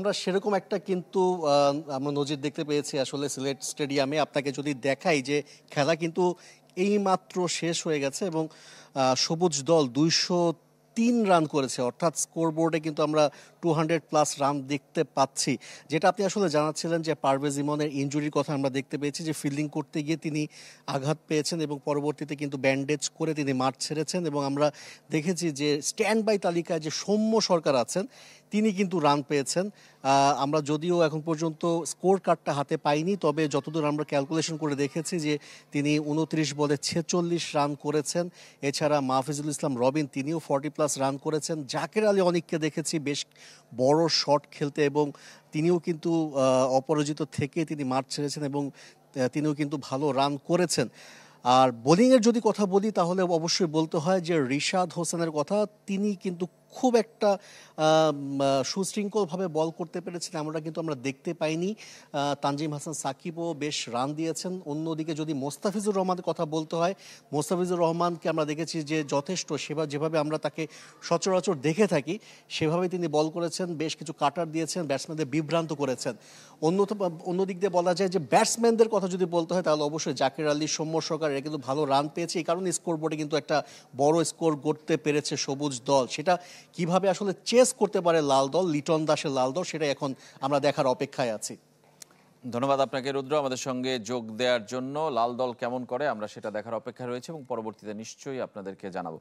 আমরা সেরকম একটা কিন্তু আমরা নজির দেখতে পেয়েছি আসলে সিলেট স্টেডিয়ামে। আপনাকে যদি দেখাই যে খেলা কিন্তু এইমাত্র শেষ হয়ে গেছে এবং সবুজ দল 203 রান করেছে, অর্থাৎ স্কোরবোর্ডে কিন্তু আমরা 200+ রান দেখতে পাচ্ছি। যেটা আপনি আসলে জানাচ্ছিলেন যে পারভেজ ইমনের ইনজুরির কথা আমরা দেখতে পেয়েছি, যে ফিল্ডিং করতে গিয়ে তিনি আঘাত পেয়েছেন এবং পরবর্তীতে কিন্তু ব্যান্ডেজ করে তিনি মাঠ ছেড়েছেন। এবং আমরা দেখেছি যে স্ট্যান্ড বাই তালিকায় যে সৌম্য সরকার আছেন তিনি কিন্তু রান পেয়েছেন। আমরা যদিও এখন পর্যন্ত স্কোর কার্ডটা হাতে পাইনি, তবে যতদূর আমরা ক্যালকুলেশন করে দেখেছি যে তিনি 29 বলে 46 রান করেছেন। এছাড়া মাহফিজুল ইসলাম রবিন তিনিও 40+ রান করেছেন। জাকের আলী অনিককে দেখেছি বেশ বড় শট খেলতে এবং তিনিও কিন্তু অপরাজিত থেকে তিনি মাঠ ছেড়েছেন এবং তিনিও কিন্তু ভালো রান করেছেন। আর বোলিংয়ের যদি কথা বলি তাহলে অবশ্যই বলতে হয় যে রিশাদ হোসেনের কথা। তিনি কিন্তু খুব একটা সুশৃঙ্খলভাবে বল করতে পেরেছেন এমনটা কিন্তু আমরা দেখতে পাইনি। তানজিম হাসান সাকিবও বেশ রান দিয়েছেন। অন্যদিকে যদি মোস্তাফিজুর রহমানের কথা বলতে হয়, মোস্তাফিজুর রহমানকে আমরা দেখেছি যে যথেষ্ট যেভাবে আমরা তাকে সচরাচর দেখে থাকি সেভাবে তিনি বল করেছেন, বেশ কিছু কাটার দিয়েছেন, ব্যাটসম্যানদের বিভ্রান্ত করেছেন। অন্যদিক দিয়ে বলা যায় যে ব্যাটসম্যানদের কথা যদি বলতে হয় তাহলে অবশ্যই জাকির আলী, সৌম্য সরকার এরা কিন্তু ভালো রান পেয়েছে। এই কারণে স্কোরবোর্ডে কিন্তু একটা বড় স্কোর করতে পেরেছে সবুজ দল। সেটা কিভাবে আসলে চেস করতে পারে লাল দল, লিটন দাসের লাল দল, সেটা এখন আমরা দেখার অপেক্ষায় আছি। ধন্যবাদ আপনাকে রুদ্র, আমাদের সঙ্গে যোগ দেওয়ার জন্য। লাল দল কেমন করে আমরা সেটা দেখার অপেক্ষা রয়েছে এবং পরবর্তীতে নিশ্চয়ই আপনাদেরকে জানাবো।